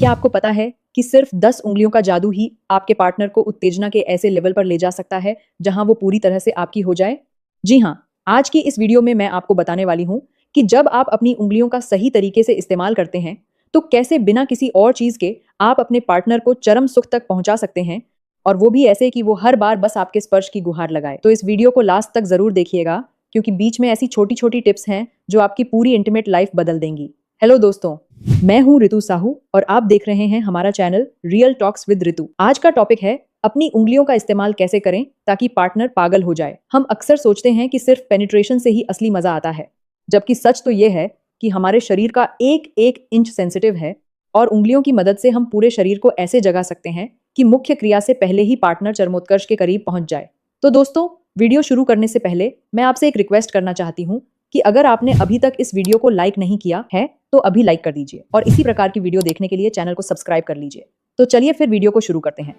क्या आपको पता है कि सिर्फ 10 उंगलियों का जादू ही आपके पार्टनर को उत्तेजना के ऐसे लेवल पर ले जा सकता है जहां वो पूरी तरह से आपकी हो जाए? जी हाँ, आज की इस वीडियो में मैं आपको बताने वाली हूं कि जब आप अपनी उंगलियों का सही तरीके से इस्तेमाल करते हैं तो कैसे बिना किसी और चीज के आप अपने पार्टनर को चरम सुख तक पहुंचा सकते हैं, और वो भी ऐसे कि वो हर बार बस आपके स्पर्श की गुहार लगाए। तो इस वीडियो को लास्ट तक जरूर देखिएगा, क्योंकि बीच में ऐसी छोटी छोटी टिप्स हैं जो आपकी पूरी इंटीमेट लाइफ बदल देंगी। हेलो दोस्तों, मैं हूं ऋतु साहू और आप देख रहे हैं हमारा चैनल रियल टॉक्स विद ऋतु। आज का टॉपिक है अपनी उंगलियों का इस्तेमाल कैसे करें ताकि पार्टनर पागल हो जाए। हम अक्सर सोचते हैं कि सिर्फ पेनिट्रेशन से ही असली मजा आता है, जबकि सच तो ये है कि हमारे शरीर का एक एक इंच सेंसिटिव है और उंगलियों की मदद से हम पूरे शरीर को ऐसे जगा सकते हैं कि मुख्य क्रिया से पहले ही पार्टनर चरमोत्कर्ष के करीब पहुंच जाए। तो दोस्तों, वीडियो शुरू करने से पहले मैं आपसे एक रिक्वेस्ट करना चाहती हूँ कि अगर आपने अभी तक इस वीडियो को लाइक नहीं किया है तो अभी लाइक कर दीजिए और इसी प्रकार की वीडियो देखने के लिए चैनल को सब्सक्राइब कर लीजिए। तो चलिए फिर वीडियो को शुरू करते हैं।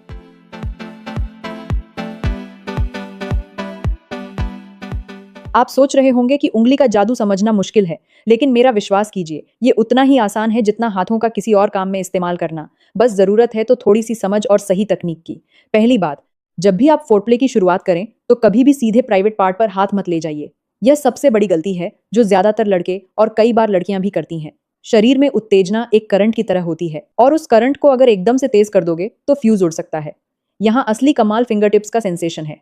आप सोच रहे होंगे कि उंगली का जादू समझना मुश्किल है, लेकिन मेरा विश्वास कीजिए, ये उतना ही आसान है जितना हाथों का किसी और काम में इस्तेमाल करना। बस जरूरत है तो थोड़ी सी समझ और सही तकनीक की। पहली बात, जब भी आप फोरप्ले की शुरुआत करें तो कभी भी सीधे प्राइवेट पार्ट पर हाथ मत ले जाइए। यह सबसे बड़ी गलती है जो ज्यादातर लड़के और कई बार लड़कियां भी करती हैं। शरीर में उत्तेजना एक करंट की तरह होती है और उस करंट को अगर एकदम से तेज कर दोगे तो फ्यूज उड़ सकता है। यहाँ असली कमाल फिंगर टिप्स का सेंसेशन है।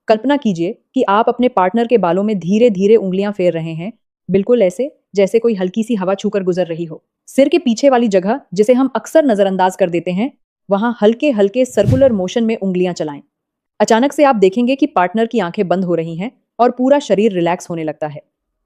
कल्पना कीजिए कि आप अपने पार्टनर के बालों में धीरे धीरे उंगलियां फेर रहे हैं, बिल्कुल ऐसे जैसे कोई हल्की सी हवा छूकर गुजर रही हो। सिर के पीछे वाली जगह जिसे हम अक्सर नजरअंदाज कर देते हैं, वहां हल्के हल्के सर्कुलर मोशन में उंगलियां चलाएं। अचानक से आप देखेंगे कि पार्टनर की आंखें बंद हो रही हैं और पूरा शरीर रिलैक्स होने लगता है।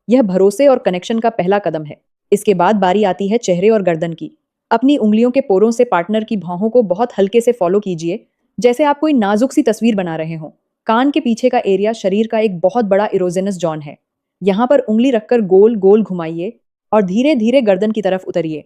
यह भरोसे और कनेक्शन का पहला कदम है। इसके बाद बारी आती है चेहरे और गर्दन की। अपनी उंगलियों के पोरों से पार्टनर की भौहों को बहुत हल्के से फॉलो कीजिए, जैसे आप कोई नाजुक सी तस्वीर बना रहे हो। कान के पीछे का एरिया शरीर का एक बहुत बड़ा इरोजेनस जॉन है। यहाँ पर उंगली रखकर गोल गोल घुमाइए और धीरे धीरे गर्दन की तरफ उतरिए।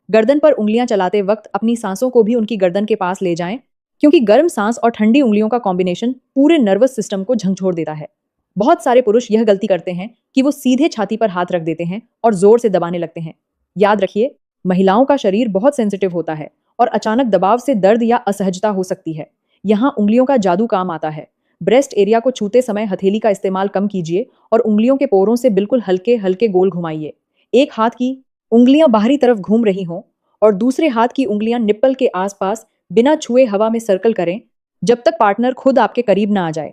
गर्दन पर उंगलियां चलाते वक्त अपनी सांसों को भी उनकी गर्दन के पास ले जाएं, क्योंकि गर्म सांस और ठंडी उंगलियों का कॉम्बिनेशन पूरे नर्वस सिस्टम को झंझोड़ देता है। बहुत सारे पुरुष यह गलती करते हैं कि वो सीधे छाती पर हाथ रख देते हैं और जोर से दबाने लगते हैं। याद रखिए, महिलाओं का शरीर बहुत सेंसिटिव होता है और अचानक दबाव से दर्द या असहजता हो सकती है। यहाँ उंगलियों का जादू काम आता है। ब्रेस्ट एरिया को छूते समय हथेली का इस्तेमाल कम कीजिए और उंगलियों के पोरों से बिल्कुल हल्के हल्के गोल घुमाइए। एक हाथ की उंगलियां बाहरी तरफ घूम रही हों और दूसरे हाथ की उंगलियां निप्पल के आसपास बिना छुए हवा में सर्कल करें, जब तक पार्टनर खुद आपके करीब ना आ जाए।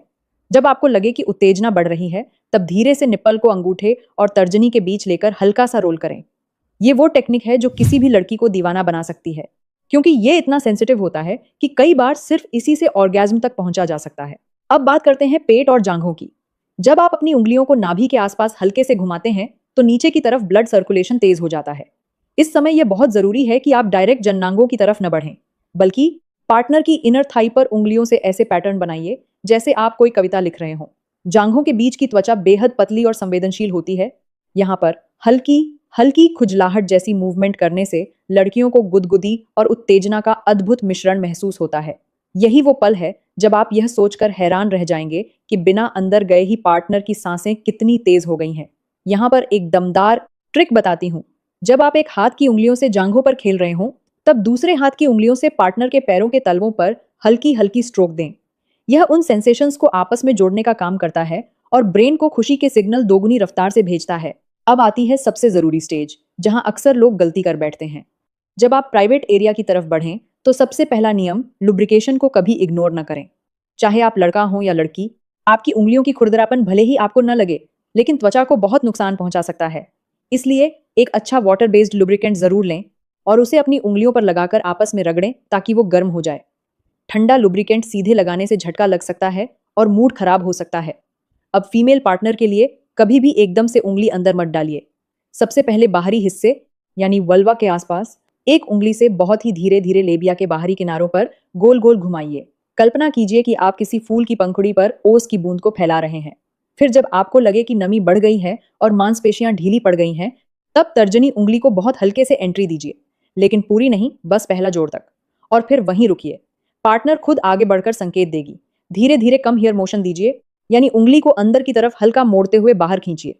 जब आपको लगे कि उत्तेजना बढ़ रही है, तब धीरे से निप्पल को अंगूठे और तर्जनी के बीच लेकर हल्का सा रोल करें। ये वो टेक्निक है जो किसी भी लड़की को दीवाना बना सकती है, क्योंकि ये इतना सेंसिटिव होता है कि कई बार सिर्फ इसी से ऑर्गेज्म तक पहुंचा जा सकता है। अब बात करते हैं पेट और जांघों की। जब आप अपनी उंगलियों को नाभि के आसपास हल्के से घुमाते हैं तो नीचे की तरफ ब्लड सर्कुलेशन तेज हो जाता है। इस समय यह बहुत जरूरी है कि आप डायरेक्ट जननांगों की तरफ न बढ़ें, बल्कि पार्टनर की इनर थाई पर उंगलियों से ऐसे पैटर्न बनाइए जैसे आप कोई कविता लिख रहे हों। जांघों के बीच की त्वचा बेहद पतली और संवेदनशील होती है। यहाँ पर हल्की हल्की खुजलाहट जैसी मूवमेंट करने से लड़कियों को गुदगुदी और उत्तेजना का अद्भुत मिश्रण महसूस होता है। यही वो पल है जब आप यह सोचकर हैरान रह जाएंगे कि बिना अंदर गए ही पार्टनर की सांसें कितनी तेज हो गई हैं। यहाँ पर एक दमदार ट्रिक बताती हूँ। जब आप एक हाथ की उंगलियों से जांघों पर खेल रहे हो, तब दूसरे हाथ की उंगलियों से पार्टनर के पैरों के तलवों पर हल्की हल्की स्ट्रोक दें। यह उन सेंसेशंस को आपस में जोड़ने का काम करता है और ब्रेन को खुशी के सिग्नल दोगुनी रफ्तार से भेजता है। अब आती है सबसे जरूरी स्टेज, जहां अक्सर लोग गलती कर बैठते हैं। जब आप प्राइवेट एरिया की तरफ बढ़ें तो सबसे पहला नियम, लुब्रिकेशन को कभी इग्नोर न करें। चाहे आप लड़का हो या लड़की, आपकी उंगलियों की खुरदरापन भले ही आपको न लगे, लेकिन त्वचा को बहुत नुकसान पहुंचा सकता है। इसलिए एक अच्छा वाटर बेस्ड लुब्रिकेंट जरूर लें और उसे अपनी उंगलियों पर लगाकर आपस में रगड़ें ताकि वो गर्म हो जाए। ठंडा लुब्रिकेंट सीधे लगाने से झटका लग सकता है और मूड खराब हो सकता है। अब फीमेल पार्टनर के लिए कभी भी एकदम से उंगली अंदर मत डालिए। सबसे पहले बाहरी हिस्से यानी वल्वा के आसपास एक उंगली से बहुत ही धीरे धीरे लेबिया के बाहरी किनारों पर गोल गोल घुमाइए। कल्पना कीजिए कि आप किसी फूल की पंखुड़ी पर ओस की बूंद को फैला रहे हैं। फिर जब आपको लगे कि नमी बढ़ गई है और मांसपेशियां ढीली पड़ गई हैं, तब तर्जनी उंगली को बहुत हल्के से एंट्री दीजिए, लेकिन पूरी नहीं, बस पहला जोड़ तक, और फिर वहीं रुकिए। पार्टनर खुद आगे बढ़कर संकेत देगी। धीरे धीरे कम हियर मोशन दीजिए, यानी उंगली को अंदर की तरफ हल्का मोड़ते हुए बाहर खींचिए।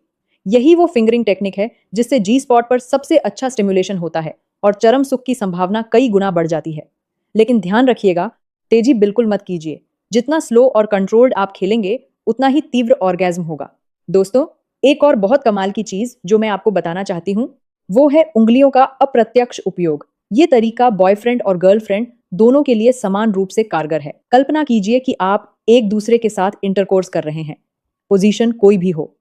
यही वो फिंगरिंग टेक्निक है जिससे जी स्पॉट पर सबसे अच्छा स्टिमुलेशन होता है और चरम सुख की संभावना कई गुना बढ़ जाती है। लेकिन ध्यान रखिएगा, तेजी बिल्कुल मत कीजिए। जितना स्लो और कंट्रोल्ड आप खेलेंगे, उतना ही तीव्र ऑर्गेज्म होगा। दोस्तों, एक और बहुत कमाल की चीज जो मैं आपको बताना चाहती हूँ, वो है उंगलियों का अप्रत्यक्ष उपयोग। ये तरीका बॉयफ्रेंड और गर्लफ्रेंड दोनों के लिए समान रूप से कारगर है। कल्पना कीजिए कि आप एक दूसरे के साथ इंटरकोर्स कर रहे हैं, पोजीशन कोई भी हो।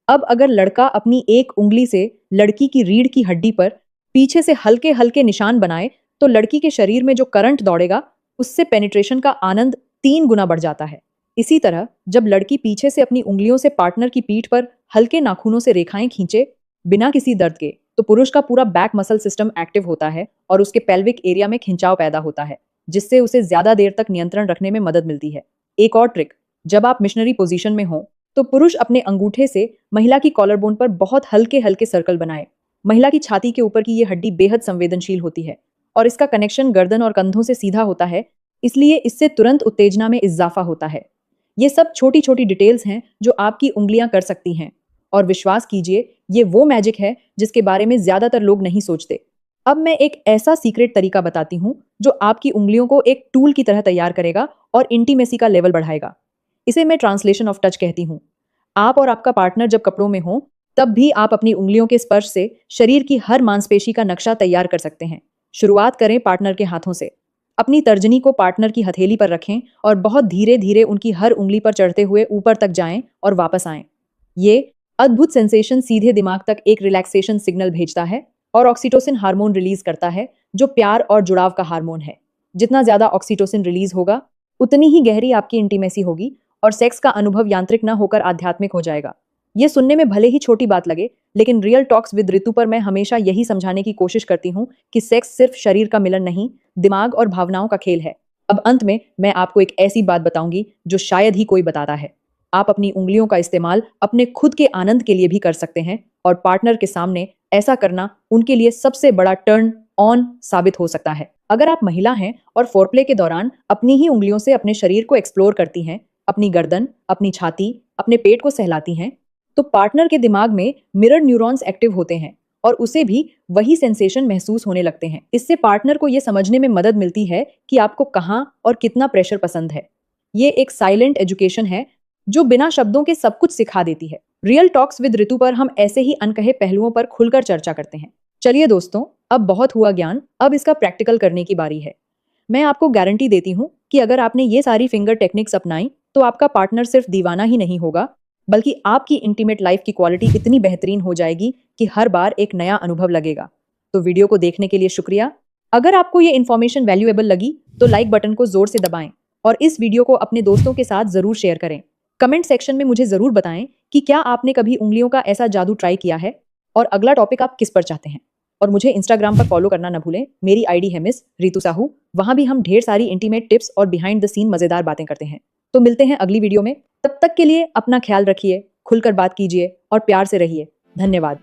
अब अगर लड़का अपनी एक उंगली से लड़की की रीढ़ की हड्डी पर पीछे से हल्के हल्के निशान बनाए, तो लड़की के शरीर में जो करंट दौड़ेगा, उससे पेनिट्रेशन का आनंद 3 गुना बढ़ जाता है। इसी तरह जब लड़की पीछे से अपनी उंगलियों से पार्टनर की पीठ पर हल्के नाखूनों से रेखाएं खींचे बिना किसी दर्द के, तो पुरुष का पूरा बैक मसल सिस्टम एक्टिव होता है और उसके पेल्विक एरिया में खिंचाव पैदा होता है, जिससे उसे ज्यादा देर तक नियंत्रण रखने में मदद मिलती है। एक और ट्रिक, जब आप मिशनरी पोजीशन में हो, तो पुरुष अपने अंगूठे से महिला की कॉलर बोन पर बहुत हल्के हल्के सर्कल बनाए। महिला की छाती के ऊपर की ये हड्डी बेहद संवेदनशील होती है और इसका कनेक्शन गर्दन और कंधों से सीधा होता है, इसलिए इससे तुरंत उत्तेजना में इजाफा होता है। ये सब छोटी छोटी डिटेल्स हैं जो आपकी उंगलियां कर सकती हैं, और विश्वास कीजिए, ये वो मैजिक है जिसके बारे में ज्यादातर लोग नहीं सोचते। अब मैं एक ऐसा सीक्रेट तरीका बताती हूँ जो आपकी उंगलियों को एक टूल की तरह तैयार करेगा और इंटीमेसी का लेवल बढ़ाएगा। इसे मैं ट्रांसलेशन ऑफ टच कहती हूँ। आप और आपका पार्टनर जब कपड़ों में हो, तब भी आप अपनी उंगलियों के स्पर्श से शरीर की हर मांसपेशी का नक्शा तैयार कर सकते हैं। शुरुआत करें पार्टनर के हाथों से। अपनी तर्जनी को पार्टनर की हथेली पर रखें और बहुत धीरे धीरे उनकी हर उंगली पर चढ़ते हुए ऊपर तक जाएं और वापस आएं। ये अद्भुत सेंसेशन सीधे दिमाग तक एक रिलैक्सेशन सिग्नल भेजता है और ऑक्सीटोसिन हार्मोन रिलीज करता है, जो प्यार और जुड़ाव का हार्मोन है। जितना ज्यादा ऑक्सीटोसिन रिलीज होगा, उतनी ही गहरी आपकी इंटीमेसी होगी और सेक्स का अनुभव यांत्रिक न होकर आध्यात्मिक हो जाएगा। ये सुनने में भले ही छोटी बात लगे, लेकिन रियल टॉक्स विद ऋतु पर मैं हमेशा यही समझाने की कोशिश करती हूँ कि सेक्स सिर्फ शरीर का मिलन नहीं, दिमाग और भावनाओं का खेल है। अब अंत में मैं आपको एक ऐसी बात बताऊंगी जो शायद ही कोई बताता है। आप अपनी उंगलियों का इस्तेमाल अपने खुद के आनंद के लिए भी कर सकते हैं, और पार्टनर के सामने ऐसा करना उनके लिए सबसे बड़ा टर्न ऑन साबित हो सकता है। अगर आप महिला हैं और फोरप्ले के दौरान अपनी ही उंगलियों से अपने शरीर को एक्सप्लोर करती हैं, अपनी गर्दन, अपनी छाती, अपने पेट को सहलाती हैं, तो पार्टनर के दिमाग में मिरर न्यूरॉन्स एक्टिव होते हैं और उसे भी वही सेंसेशन महसूस होने लगते हैं। इससे पार्टनर को यह समझने में मदद मिलती है कि आपको कहां और कितना प्रेशर पसंद है। ये एक साइलेंट एजुकेशन है जो बिना शब्दों के सब कुछ सिखा देती है। रियल टॉक्स विद ऋतु पर हम ऐसे ही अनकहे पहलुओं पर खुलकर चर्चा करते हैं। चलिए दोस्तों, अब बहुत हुआ ज्ञान, अब इसका प्रैक्टिकल करने की बारी है। मैं आपको गारंटी देती हूँ कि अगर आपने ये सारी फिंगर टेक्निक्स अपनाई, तो आपका पार्टनर सिर्फ दीवाना ही नहीं होगा, बल्कि आपकी इंटीमेट लाइफ की क्वालिटी इतनी बेहतरीन हो जाएगी कि हर बार एक नया अनुभव लगेगा। तो वीडियो को देखने के लिए शुक्रिया। अगर आपको ये इन्फॉर्मेशन वैल्यूएबल लगी, तो लाइक बटन को जोर से दबाएं और इस वीडियो को अपने दोस्तों के साथ जरूर शेयर करें। कमेंट सेक्शन में मुझे जरूर बताएं कि क्या आपने कभी उंगलियों का ऐसा जादू ट्राई किया है, और अगला टॉपिक आप किस पर चाहते हैं। और मुझे इंस्टाग्राम पर फॉलो करना न भूलें। मेरी आईडी है मिस रितु साहू। वहां भी हम ढेर सारी इंटीमेट टिप्स और बिहाइंड द सीन मजेदार बातें करते हैं। तो मिलते हैं अगली वीडियो में। तब तक के लिए अपना ख्याल रखिए, खुलकर बात कीजिए और प्यार से रहिए। धन्यवाद।